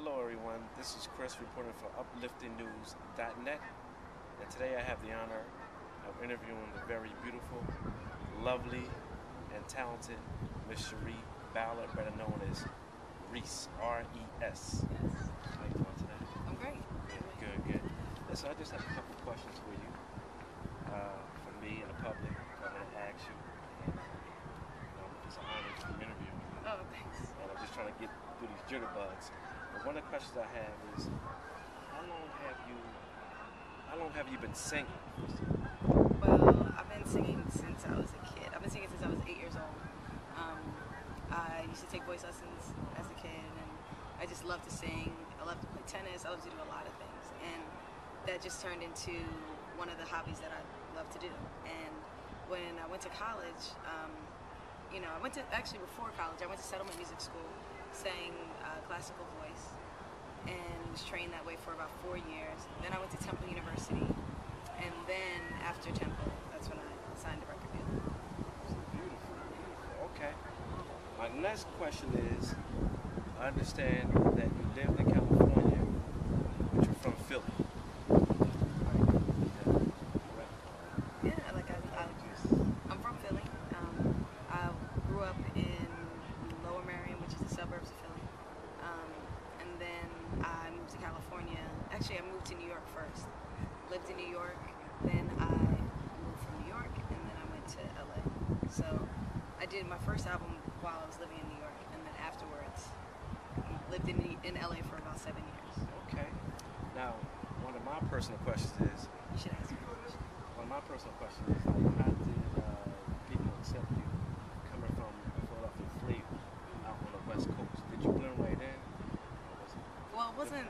Hello, everyone. This is Chris reporting for UpliftingNews.net, and today I have the honor of interviewing the very beautiful, lovely, and talented Miss Cherie Ballard, better known as Reese, R-E-S. How you doing today? I'm great. Good. So I just have a couple of questions for you, for me and the public. I want to ask you. It's an honor to be interviewing you. Oh, thanks. And I'm just trying to get through these jitterbugs. But one of the questions I have is, how long have you been singing? Well, I've been singing since I was a kid. I've been singing since I was 8 years old. I used to take voice lessons as a kid, and I just love to sing. I love to play tennis. I love to do a lot of things, and that just turned into one of the hobbies that I love to do. And when I went to college, I went to, actually before college, I went to Settlement Music School, sang classical voice, and was trained that way for about 4 years. Then I went to Temple University, and then after Temple, that's when I signed a record deal. Beautiful. Okay. My next question is, I understand that you lived in California, but you're from Philly. Yeah, I'm from Philly. I grew up in Lower Merion, which is the suburbs of Philly. And then I moved to California. Actually, I moved to New York first. Lived in New York, then I moved from New York, and then I went to LA. So I did my first album while I was living in New York, and then afterwards lived in LA for about 7 years. Okay. Now, one of my personal questions is, You should ask me a question. one of my personal questions is, like, how did people accept you coming from Philadelphia flavor out on the West Coast? Did you blend right in? Or was it Well, it wasn't,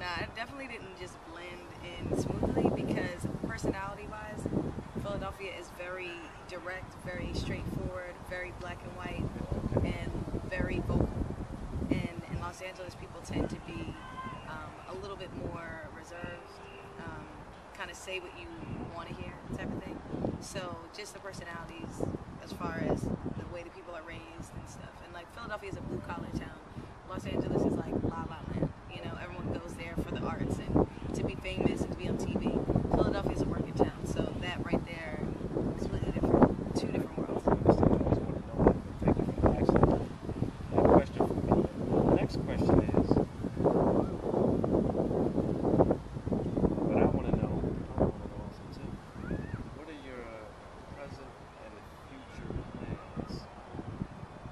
it definitely didn't just blend in smoothly, because personality-wise, Philadelphia is very direct, very straightforward, very black and white, and very vocal. And in Los Angeles, people tend to be a little bit more reserved, kind of say what you want to hear type of thing. So just the personalities as far as the way that people are raised and stuff. And like Philadelphia is a blue-collar town. Los Angeles is like La La Land. Everyone goes there for the arts and to be famous and to be on TV. Philadelphia is a working town, so that right there is completely different. Two different worlds. I understand? I always want to know that, but thank you for asking that question for me. The next question is, what I want to know also too, what are your present and future plans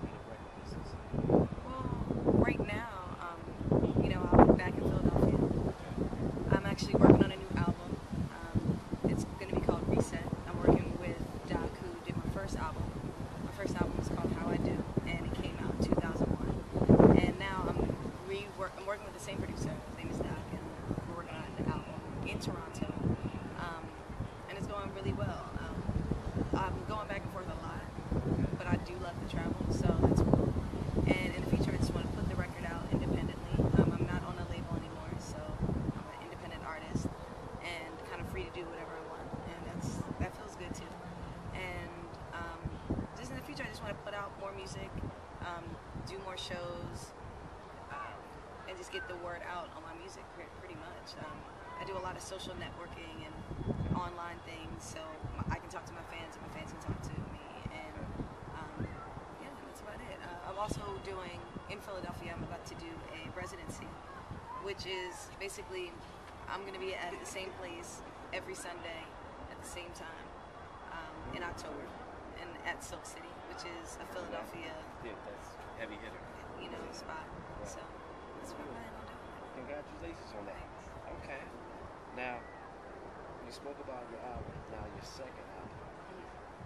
in the record business? Well, right now, I'll be back in Philadelphia. I'm actually working on a new album. It's going to be called Reset. I'm working with Doc, who did my first album. My first album was called How I Do, and it came out in 2001. And now I'm working with the same producer. His name is Doc, and we're working on an album in Toronto. And it's going really well. I'm going back and forth a lot, but I do love to travel, so that's cool. And in the future, I just want to put the record out independently. I'm not on a label anymore, so I'm an independent artist and kind of free to do whatever I want, and that feels good too. And just in the future, I just want to put out more music, do more shows, and just get the word out on my music pretty much. I do a lot of social networking and online things, so I can talk to my fans and my fans can talk to me, and yeah, that's about it. I'm also doing, in Philadelphia, I'm about to do a residency, which is basically, I'm going to be at the same place every Sunday at the same time in October, and at Silk City, which is a Philadelphia, Yeah, that's heavy hitter. spot. So that's what I'm planning on doing. Congratulations on that. Okay. Now, you spoke about your album, now your second album.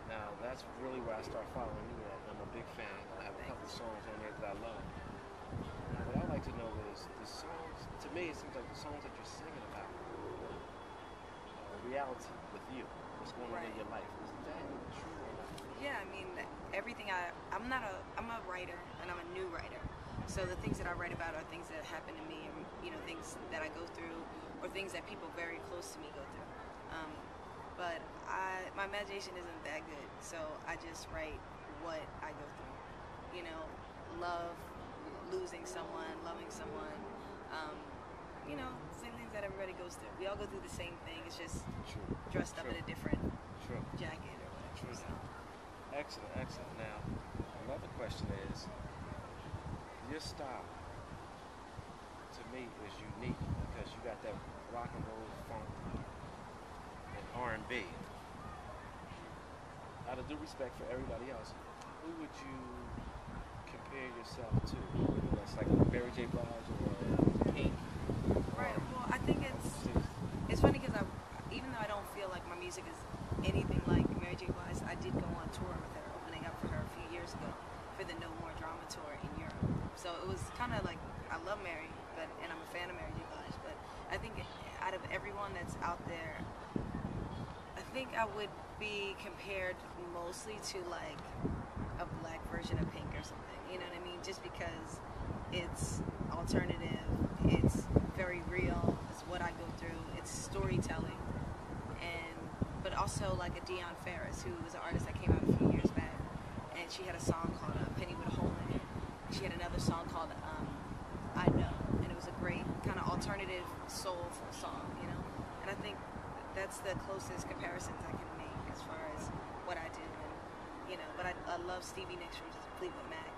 Now, that's really where I start following you at. I'm a big fan. I have a couple of songs on there that I love. Now, what I like to know is the songs, to me, it seems like the songs that you're singing about reality with you. What's going on in your life. Is that true or not? Yeah, I mean, I'm a writer, and I'm a new writer. So the things that I write about are things that happen to me, and things that I go through, or things that people very close to me go through. But my imagination isn't that good, so I just write what I go through. Love, losing someone, loving someone, Um, you know, same things that everybody goes through. We all go through the same thing. It's just True. dressed up True. in a different True. jacket or whatever. True. So, Excellent, excellent. Now, another question is, your style, to me, is unique because you got that rock and roll, funk, and R&B. Out of due respect for everybody else, who would you compare yourself to? Whether that's like Mary J. Blige or Pink? right. Well, I think it's funny because even though I don't feel like my music is anything like Mary J. Blige, I did go on tour with her, opening up for her a few years ago for the No More Drama tour in Europe. So it was kind of like, I love Mary, and I'm a fan of Mary J. Blige, but I think out of everyone that's out there, I think I would be compared mostly to like a black version of Pink or something. You know what I mean? Just because it's alternative, it's very real, it's what I go through, it's storytelling, but also like a Dionne Farris, who was an artist that came out a few years back, and she had a song called Penny with a Hole in It. She had another song called I Know, and it was a great kind of alternative soulful song, you know. And I think that's the closest comparisons I can make as far as what I do, and you know. But I love Stevie Nicks from Fleetwood Mac,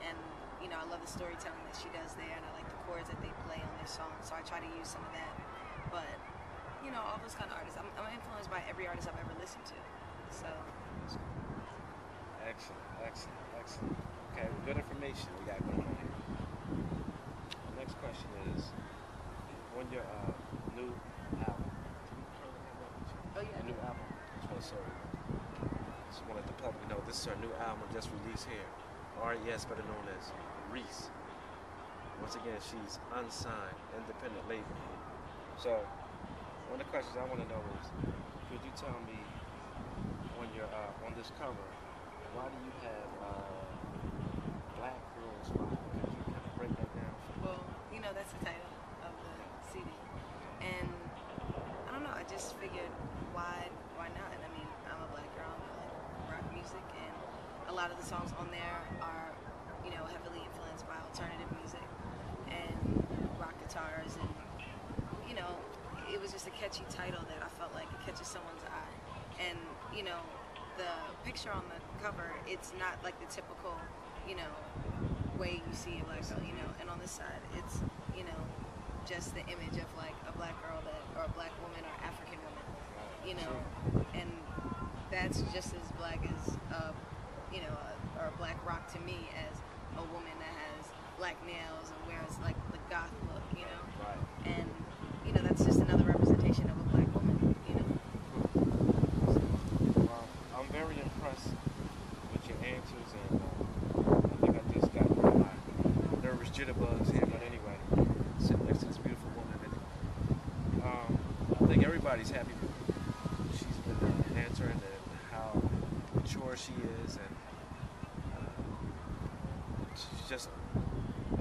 and you know, I love the storytelling that she does there, and I like the chords that they play on their songs. So I try to use some of that, but you know, all those kind of artists. I'm influenced by every artist I've ever listened to. So. Excellent, excellent, excellent. Okay, good information we got going on here. The next question is, on your new album, do you currently have that with you? Oh yeah. A new album. Just want to let the public know this is her new album just released here. R.E.S., better known as Reese. Once again, she's unsigned, independent label. So, one of the questions I want to know is, could you tell me on your on this cover, why do you have Black Girl Smile? Could you kind of break that down for me? Well, you know, that's the title of the CD, and I don't know. I just figured, why not? I mean, I'm a black girl. I like rock music, and a lot of the songs on there are, you know, heavily influenced by alternative music and rock guitars, and you know, it was just a catchy title that I felt like it catches someone's eye. And you know, the picture on the cover, it's not like the typical, you know, way you see a black girl, you know. And on this side, it's, you know, just the image of like a black girl or a black woman or African woman, you know. And that's just as black as, you know, or a black rock to me as a woman that has black nails and wears like the goth look, you know. Right. And you know, that's just another representation of a black woman, you know. Well, I'm very impressed with your answers, and I think I just got my nervous jitterbugs here, but anyway, sitting next to this beautiful woman, and I think everybody's happy with her. She's been answering and how mature she is, and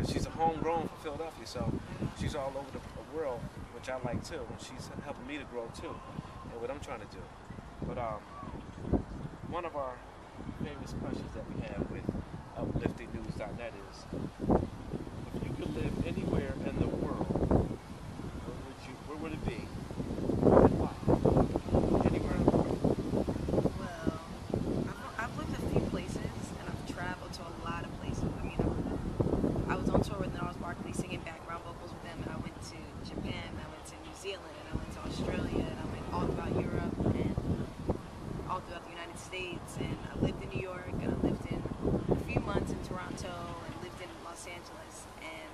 she's a homegrown from Philadelphia, so she's all over the world, which I like too, and she's helping me to grow too, and what I'm trying to do. But one of our famous questions that we have with upliftingnews.net is, if you could live anywhere in the world, where would it be? And why? Anywhere in the world. Well, I've lived a few places, and I've traveled to a lot of places. I mean, I was on tour with Gnarls Barkley singing background vocals with them, and I went to Japan, I went to New Zealand, and I went to Australia, and I went all throughout Europe, and all throughout the United States, and I lived in New York, and I lived in a few months in Toronto, and lived in Los Angeles, and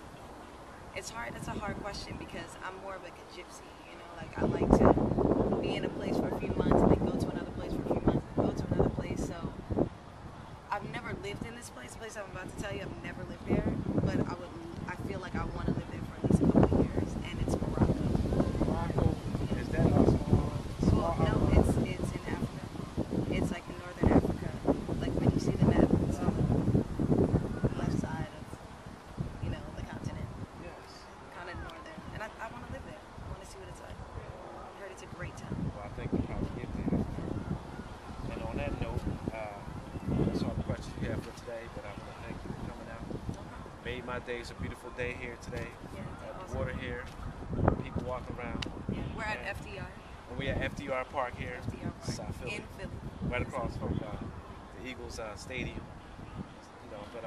it's hard. That's a hard question because I'm more of like a gypsy, you know. Like I like to be in a place for a few months and then go to another place for a few months and go to another place. So I've never lived in this place. The place I'm about to tell you, I've never lived there, but I feel like I want to live there for at least a couple of years, and it's Morocco. Morocco, is that a small Well, no, island? it's in Africa. It's like in northern Africa. Like when you see the map, it's on the left side of, you know, the continent. Yes. Kind of northern, and I want to live there. I want to see what it's like. I heard it's a great town. Well, I think we probably get there. And on that note, that's all the questions we have for today, but I want to thank you for coming out. Made my day. It's a beautiful day here today Yeah, it's at the water here, people walking around. Yeah, we're at And- FDR. And we at FDR Park here, FDR Park South Philly, in Philly. right across from the Eagles stadium. You know, but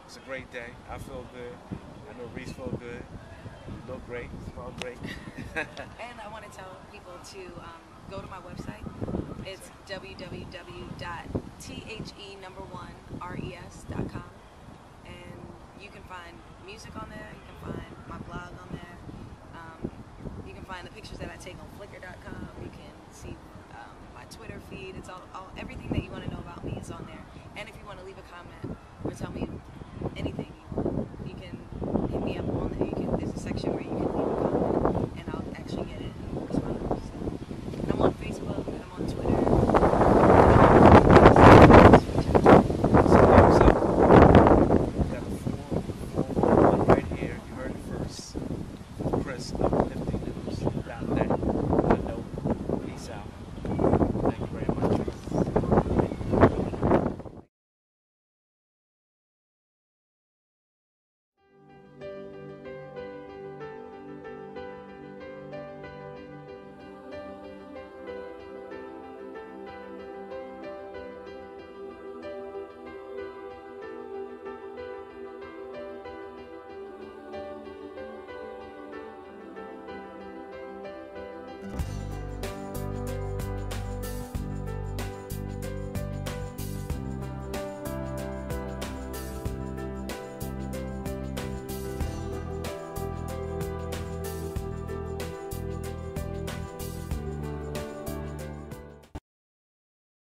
it's a great day. I feel good. I know Reese feel good. You look great. Smell great. And I want to tell people to go to my website. It's www.the1res.com, and you can find music on there. You can find my blog on there. You can find the pictures that I take on Flickr.com. You can see my Twitter feed. It's all everything that you want to know about me is on there. And if you want to leave a comment or tell me